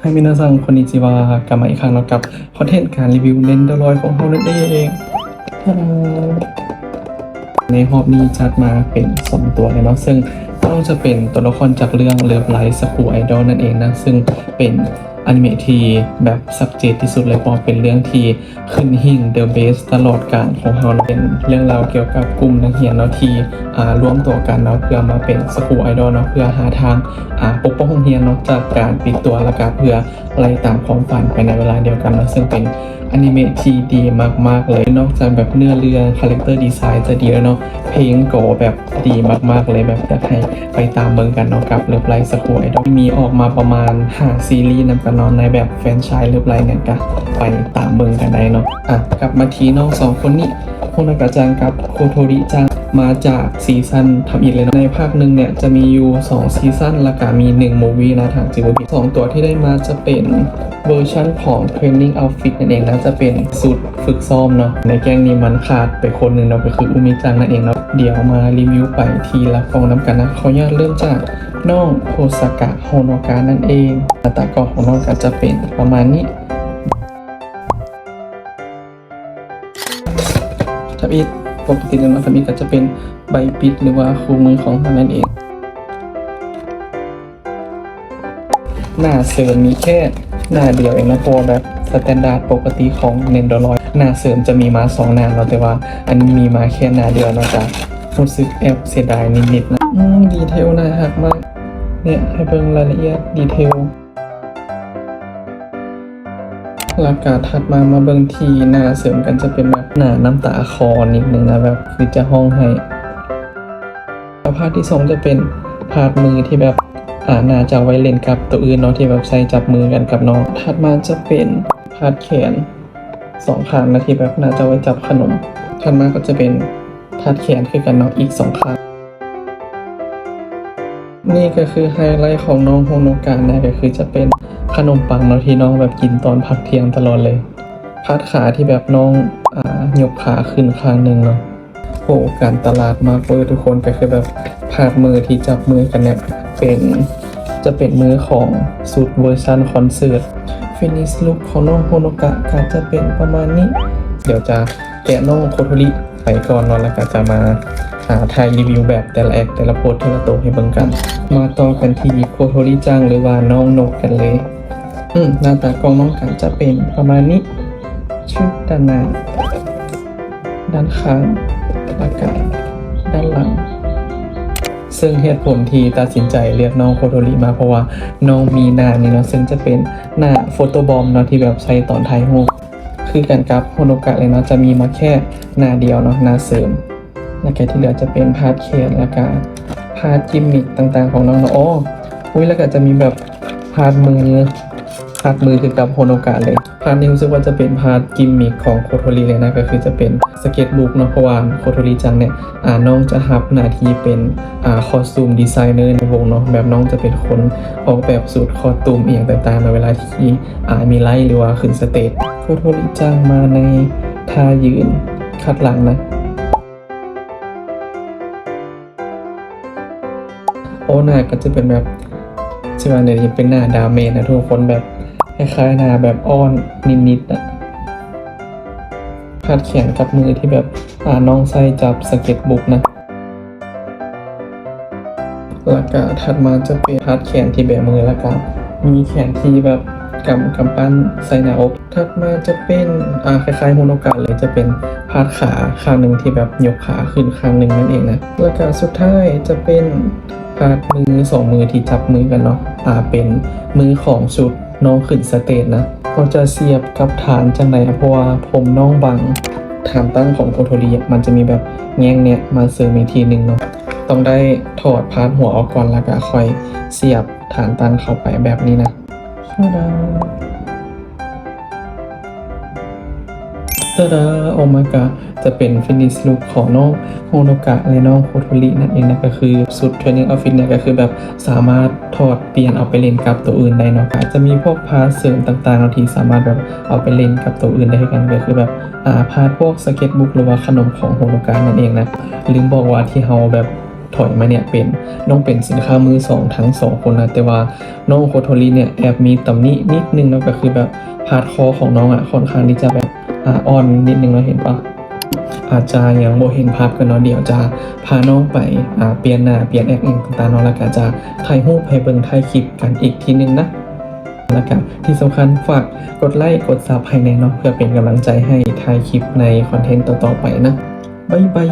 ให้มินาซังคนนิจิวากลับมาอีกครั้งแล้วกับคอนเทนต์การรีวิวเนนเดอร์ลอยของเรานั่นเองในรอบนี้จัดมาเป็น2ตัวเลยเนาะซึ่งต้องจะเป็นตัวละครจากเรื่องเลิฟไลฟ์สคูลไอดอลนั่นเองนะซึ่งเป็นอนิเมะที่แบบสักเจตที่สุดเลยเพราะเป็นเรื่องที่ขึ้นหิ่งเดอะเบสตลอดกาลของเราเป็นเรื่องราวเกี่ยวกับกลุ่มนักเรียนเนาะที่ร่วมตัวกันเนาะเพื่อมาเป็นสคูลไอดอลเนาะเพื่อหาทางปกป้องโรงเรียนเนาะจากการปิดตัวและการเพื่อไล่ตามความฝันไปในเวลาเดียวกันเนาะซึ่งเป็นอนิเมะที่ดีมากๆเลยนอกจากแบบเนื้อเรื่องคาแรคเตอร์ดีไซน์จะดีแล้วเนาะเพลงก็แบบดีมากๆเลยแบบอยากให้ไปตามเบิ่งกันเนาะกับเลิฟไลฟ์สคูลไอดอลมีออกมาประมาณ5ซีรีส์นำกันเนาะในแบบแฟรนไชส์เลิฟไลฟ์เนี่ยก็ไปตามเบิ่งกันได้เนาะกลับมาทีน้อง2คนนี้โฮนากะจังกับโคโทริจังมาจากซีซั่นทำอีกเลยเนาะในภาคหนึ่งเนี่ยจะมีอยู่2ซีซั่นแล้วก็มี1มูวี่นะทางจิบุบิ2ตัวที่ได้มาจะเป็นเวอร์ชันของ Training Outfit นั่นเองนะจะเป็นสูตรฝึกซ้อมเนาะในแก๊งนี้มันขาดไปคนหนึ่งเนาะก็คืออุมิจังนั่นเองเนาะเดี๋ยวมารีวิวไปทีละกองน้ำกันนะขออนุญาตเริ่มจากน้องโคซากะโฮโนกะนั่นเองหน้าตากล่องของน้องก็จะเป็นประมาณนี้ทับอีกปกติแล้วนะทับอีกก็จะเป็นใบปิดหรือว่าคู่มือของมันนั่นเองหน้าเสริมมีแค่หน้าเดียวเองนะเพราะแบบสแตนดาร์ดปกติของเนนโดรอยหน้าเสริมจะมีมา2หน้าเนาะแต่ว่าอันนี้มีมาแค่หน้าเดียวเนาะจ๊ะรู้สึกแอบเสียดายนิดๆนะดีเทลน่ารักมากเนี่ยให้เบิ่งรายละเอียดดีเทลหลักการถัดมาเบิ่งทีหน้าเสริมกันจะเป็นแบบหน้าน้ำตาคอนิดนึงนะแบบคือจะห้องให้พาร์ทที่2จะเป็นพาร์ทมือที่แบบน่าจะไว้เล่นกับตัวอื่นเนาะที่แบบใช้จับมือกันกับน้องถัดมาจะเป็นพาร์ทแขน2ข้างนะที่แบบน่าจะไว้จับขนมถัดมาก็จะเป็นพาร์ทแขนคือกันเนาะอีก2ข้างนี่ก็คือไฮไลท์ของน้องโฮโนกะนะก็คือจะเป็นขนมปังเนาะที่น้องแบบกินตอนพักเที่ยงตลอดเลยพาร์ทขาที่แบบน้องยกขาขึ้นข้างหนึ่งเนาะโอ้การตลาดมากเลยทุกคนก็คือแบบพาร์ทมือที่จับมือกันเนี่ยจะเป็นมือของสุดเวอร์ชันคอนเสิร์ตฟินิชลุคของน้องโฮโนกะก็จะเป็นประมาณนี้เดี๋ยวจะแกะน้องโคโทริไปก่อนเนาะแล้วก็จะมาถ่ายรีวิวแบบแต่ละแอคแต่ละโพสแต่ละตัวให้เบิ่งกันมาต่อกันที่โคโทริจังหรือว่าน้องนกกันเลยหน้าตากองน้องกันจะเป็นประมาณนี้ชุดด้านหน้าด้านข้างแล้วก็ด้านหลังซึ่งเหตุผลที่ตัดสินใจเลือกน้องโคโทริมาเพราะว่าน้องมีหน้านี่เนาะซึ่งจะเป็นหน้าโฟโต้บอมเนาะที่แบบใช้ตอนถ่ายรูปคือกันกับโฮโนกะเลยเนาะจะมีมาแค่หน้าเดียวเนาะหน้าเสริมแล้วก็ที่เหลือจะเป็นพาร์ทแขนแล้วก็พาร์ทกิมมิคต่างๆของน้องเนาะแล้วก็จะมีแบบพาร์ทมือคือกับโฮโนกะเลยพาร์ทนี้รู้สึกว่าจะเป็นพาร์ทกิมมิคของโคโทริเลยนะก็คือจะเป็นสเก็ตบุ๊กเนาะเพราะว่าโคโทริจังเนี่ยน้องจะรับหน้าที่เป็นคอสตูมดีไซเนอร์ในวงเนาะแบบน้องจะเป็นคนออกแบบสูตรคอสตูมเองต่างๆในเวลาที่มีไลฟ์หรือว่าขึ้นสเตจโคโทริจังมาในท่ายืนคัดหลังนะหน้าก็จะเป็นแบบใช่ไหมเนี่ยเป็นหน้าดาเมจนะทุกคนแบบคล้ายๆหน้าแบบอ้อนนิดๆนะพาดแขนกับมือที่แบบน้องใส่จับสเก็ตบุ๊กนะแล้วก็ถัดมาจะเป็นพาดแขนที่แบบมือแล้วก็มีแขนที่แบบกำปั้นใส่หน้าอกถัดมาจะเป็นคล้ายๆโฮโนกะเลยจะเป็นพาดขาข้างหนึ่งที่แบบยกขาขึ้นข้างหนึ่งนั่นเองนะแล้วก็สุดท้ายจะเป็นพาดมือ2มือที่จับมือกันเนาะเป็นมือของชุดน้องขึ้นสเตจนะเขาจะเสียบกับฐานจังไหนเพราะว่าผมน้องบังฐานตั้งของโคโทริมันจะมีแบบแง่งเนี่ยมาเสริมอีกทีหนึ่งเนาะต้องได้ถอดพาดหัวออกก่อนแล้วก็ค่อยเสียบฐานตั้งเข้าไปแบบนี้นะตาดาโอมากะจะเป็นฟินิชลุคของน้องโฮโนกะและน้องโคโทรินั่นเองนะก็คือสุดเทรนนิ่งออฟฟิศเนี่ยก็คือแบบสามารถถอดเปลี่ยนเอาไปเล่นกับตัวอื่นได้เนาะจะมีพวกพาร์ทเสริมต่างๆที่สามารถแบบเอาไปเล่นกับตัวอื่นได้กันก็คือแบบพาร์ทพวกสเก็ตบุ๊กหรือว่าขนมของโฮโนกะนั่นเองนะลืมบอกว่าที่เฮาแบบ ถอยมาเนี่ยเป็นน้องเป็นสินค้ามือสองทั้งสองคนนะแต่ว่าน้องโคโทริเนี่ยแอบมีตำหนินิดนึงเนาะก็คือแบบพาดคอของน้องค่อนข้างที่จะแบบอ่อนนิดนึงเราเห็นปะอาจจะยังบ่เห็นภาพกันเนาะเดี๋ยวจะพาน้องไปเปลี่ยนหน้าเปลี่ยนแอคอิงต่างๆเนาะแล้วก็จะถ่ายรูปให้เบิ่งถ่ายคลิปกันอีกทีนึงนะแล้วก็ที่สำคัญฝากกดไลค์กดซับให้แน่เนาะเพื่อเป็นกำลังใจให้ถ่ายคลิปในคอนเทนต์ต่อๆไปนะบ๊ายบาย